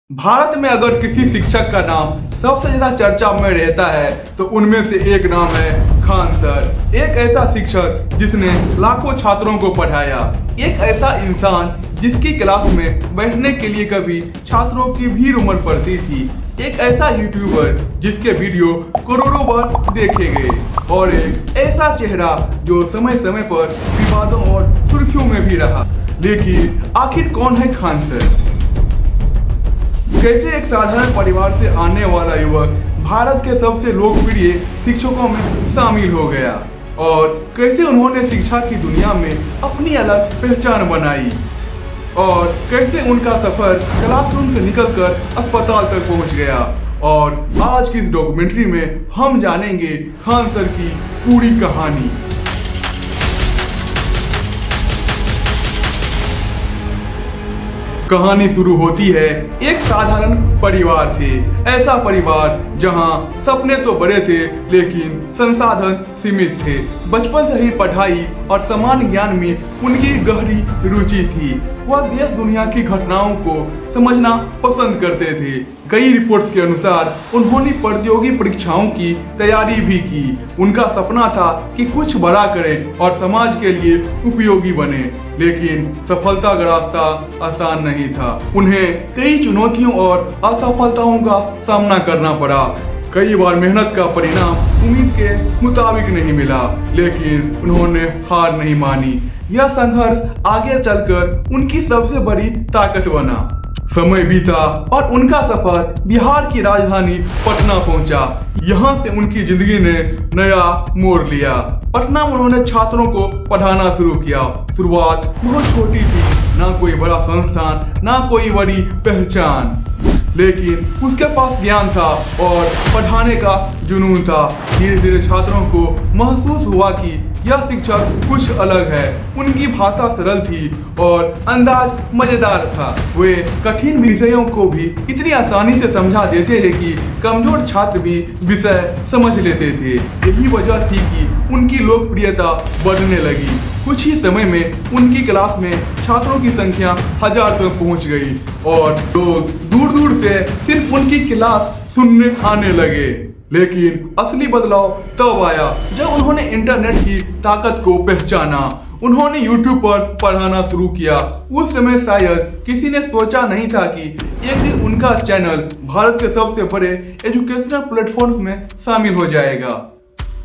भारत में अगर किसी शिक्षक का नाम सबसे ज्यादा चर्चा में रहता है तो उनमें से एक नाम है खान सर। एक ऐसा शिक्षक जिसने लाखों छात्रों को पढ़ाया, एक ऐसा इंसान जिसकी क्लास में बैठने के लिए कभी छात्रों की भीड़ उमड़ पड़ती थी, एक ऐसा यूट्यूबर जिसके वीडियो करोड़ों बार देखे गए, और एक ऐसा चेहरा जो समय समय पर विवादों और सुर्खियों में भी रहा। लेकिन आखिर कौन है खान सर? कैसे एक साधारण परिवार से आने वाला युवक भारत के सबसे लोकप्रिय शिक्षकों में शामिल हो गया, और कैसे उन्होंने शिक्षा की दुनिया में अपनी अलग पहचान बनाई, और कैसे उनका सफर क्लासरूम से निकलकर अस्पताल तक पहुंच गया। और आज की इस डॉक्यूमेंट्री में हम जानेंगे खान सर की पूरी कहानी। कहानी शुरू होती है एक साधारण परिवार से। ऐसा परिवार जहां सपने तो बड़े थे लेकिन संसाधन सीमित थे। बचपन से ही पढ़ाई और सामान्य ज्ञान में उनकी गहरी रुचि थी। वह देश दुनिया की घटनाओं को समझना पसंद करते थे। कई रिपोर्ट्स के अनुसार उन्होंने प्रतियोगी परीक्षाओं की तैयारी भी की। उनका सपना था कि कुछ बड़ा करें और समाज के लिए उपयोगी बने, लेकिन सफलता का रास्ता आसान नहीं था। उन्हें कई चुनौतियों और असफलताओं का सामना करना पड़ा। कई बार मेहनत का परिणाम उम्मीद के मुताबिक नहीं मिला, लेकिन उन्होंने हार नहीं मानी। यह संघर्ष आगे चलकर उनकी सबसे बड़ी ताकत बना। समय बीता और उनका सफर बिहार की राजधानी पटना पहुंचा। यहाँ से उनकी जिंदगी ने नया मोड़ लिया। पटना में उन्होंने छात्रों को पढ़ाना शुरू किया। शुरुआत बहुत छोटी थी, ना कोई बड़ा संस्थान, ना कोई बड़ी पहचान, लेकिन उसके पास ज्ञान था और पढ़ाने का जुनून था। धीरे धीरे छात्रों को महसूस हुआ कि यह शिक्षक कुछ अलग है। उनकी भाषा सरल थी और अंदाज मजेदार था। वे कठिन विषयों को भी इतनी आसानी से समझा देते थे कि कमजोर छात्र भी विषय समझ लेते थे। यही वजह थी कि उनकी लोकप्रियता बढ़ने लगी। कुछ ही समय में उनकी क्लास में छात्रों की संख्या 1000 तक पहुंच गई और लोग दूर दूर से सिर्फ उनकी क्लास सुनने आने लगे। लेकिन असली बदलाव तब आया जब उन्होंने इंटरनेट की ताकत को पहचाना। उन्होंने YouTube पर पढ़ाना शुरू किया। उस समय शायद किसी ने सोचा नहीं था कि एक दिन उनका चैनल भारत के सबसे बड़े एजुकेशनल प्लेटफॉर्म में शामिल हो जाएगा।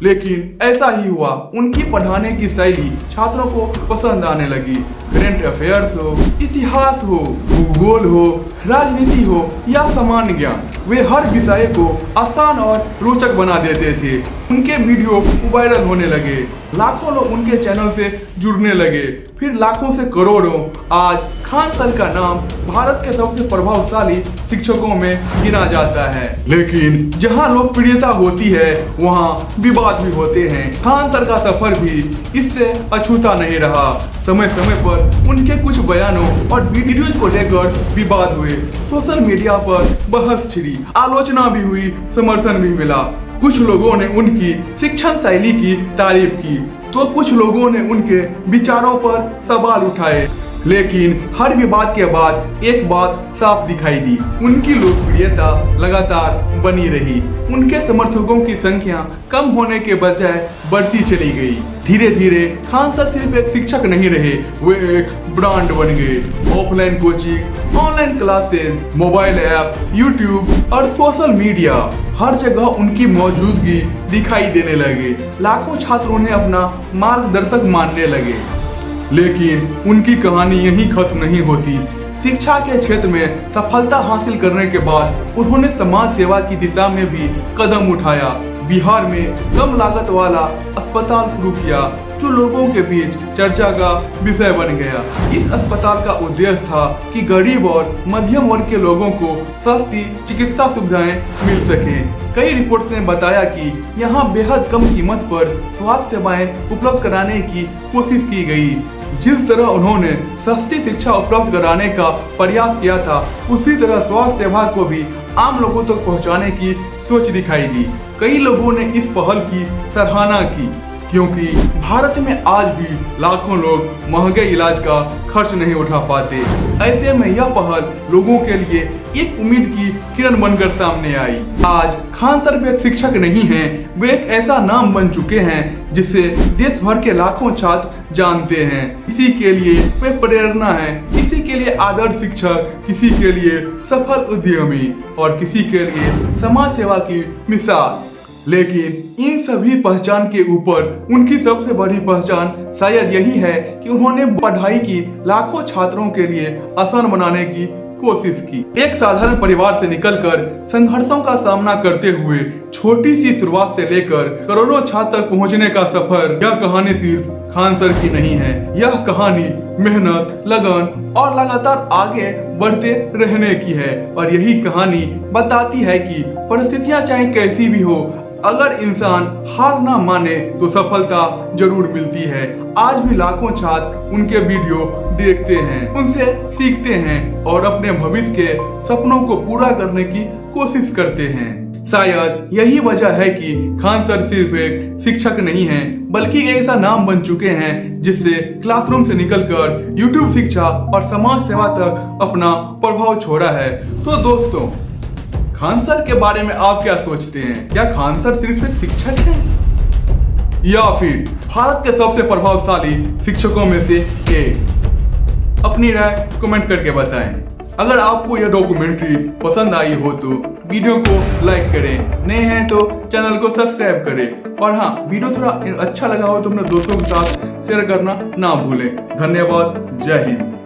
लेकिन ऐसा ही हुआ। उनकी पढ़ाने की शैली छात्रों को पसंद आने लगी। करंट अफेयर्स हो, इतिहास हो, भूगोल हो, राजनीति हो या सामान्य ज्ञान, वे हर विषय को आसान और रोचक बना देते थे। उनके वीडियो वायरल होने लगे। लाखों लोग उनके चैनल से जुड़ने लगे, फिर लाखों से करोड़ों। आज खान सर का नाम भारत के सबसे प्रभावशाली शिक्षकों में गिना जाता है। लेकिन जहां लोकप्रियता होती है वहां विवाद भी होते हैं। खान सर का सफर भी इससे अछूता नहीं रहा। समय समय पर उनके कुछ बयानों और वीडियोज को लेकर विवाद हुए। सोशल मीडिया पर बहस छिड़ी, आलोचना भी हुई, समर्थन भी मिला। कुछ लोगों ने उनकी शिक्षण शैली की तारीफ की तो कुछ लोगों ने उनके विचारों पर सवाल उठाए। लेकिन हर विवाद के बाद एक बात साफ दिखाई दी, उनकी लोकप्रियता लगातार बनी रही। उनके समर्थकों की संख्या कम होने के बजाय बढ़ती चली गई। धीरे धीरे खान सर सिर्फ एक शिक्षक नहीं रहे, वे एक ब्रांड बन गए। Offline coaching, online classes, mobile app, YouTube और सोशल मीडिया, हर जगह उनकी मौजूदगी दिखाई देने लगे। लाखों छात्र उन्हें अपना मार्गदर्शक मानने लगे। लेकिन उनकी कहानी यहीं खत्म नहीं होती। शिक्षा के क्षेत्र में सफलता हासिल करने के बाद उन्होंने समाज सेवा की दिशा में भी कदम उठाया। बिहार में कम लागत वाला अस्पताल शुरू किया जो लोगों के बीच चर्चा का विषय बन गया। इस अस्पताल का उद्देश्य था कि गरीब और मध्यम वर्ग के लोगों को सस्ती चिकित्सा सुविधाएं मिल सकें। कई रिपोर्ट्स ने बताया कि यहाँ बेहद कम कीमत पर स्वास्थ्य सेवाएं उपलब्ध कराने की कोशिश की गई। जिस तरह उन्होंने सस्ती शिक्षा उपलब्ध कराने का प्रयास किया था, उसी तरह स्वास्थ्य सेवा को भी आम लोगों तक पहुंचाने की सोच दिखाई दी। कई लोगों ने इस पहल की सराहना की, क्योंकि भारत में आज भी लाखों लोग महंगे इलाज का खर्च नहीं उठा पाते। ऐसे में यह पहल लोगों के लिए एक उम्मीद की किरण बनकर सामने आई। आज खान सर भी एक शिक्षक नहीं हैं, वे एक ऐसा नाम बन चुके हैं जिसे देश भर के लाखों छात्र जानते हैं। किसी के लिए वे प्रेरणा है, किसी के लिए आदर्श शिक्षक, किसी के लिए सफल उद्यमी और किसी के लिए समाज सेवा की मिसाल। लेकिन इन सभी पहचान के ऊपर उनकी सबसे बड़ी पहचान शायद यही है कि उन्होंने पढ़ाई की लाखों छात्रों के लिए आसान बनाने की कोशिश की। एक साधारण परिवार से निकलकर संघर्षों का सामना करते हुए छोटी सी शुरुआत से लेकर करोड़ों छात्र तक पहुंचने का सफर, यह कहानी सिर्फ खान सर की नहीं है। यह कहानी मेहनत, लगन और लगातार आगे बढ़ते रहने की है। और यही कहानी बताती है कि परिस्थितियां चाहे कैसी भी हो, अगर इंसान हार ना माने तो सफलता जरूर मिलती है। आज भी लाखों छात्र उनके वीडियो देखते हैं, उनसे सीखते हैं और अपने भविष्य के सपनों को पूरा करने की कोशिश करते हैं। शायद यही वजह है कि खान सर सिर्फ एक शिक्षक नहीं हैं, बल्कि ऐसा नाम बन चुके हैं जिससे क्लासरूम से निकलकर यूट्यूब शिक्षा और समाज सेवा तक अपना प्रभाव छोड़ा है। तो दोस्तों, खान सर के बारे में आप क्या सोचते हैं? क्या खान सर सिर्फ एक शिक्षक हैं या फिर भारत के सबसे प्रभावशाली शिक्षकों में से एक? अपनी राय कमेंट करके बताएं। अगर आपको यह डॉक्यूमेंट्री पसंद आई हो तो वीडियो को लाइक करें, नए हैं तो चैनल को सब्सक्राइब करें और हाँ, वीडियो थोड़ा अच्छा लगा हो तो अपने दोस्तों के साथ शेयर करना ना भूलें। धन्यवाद। जय हिंद।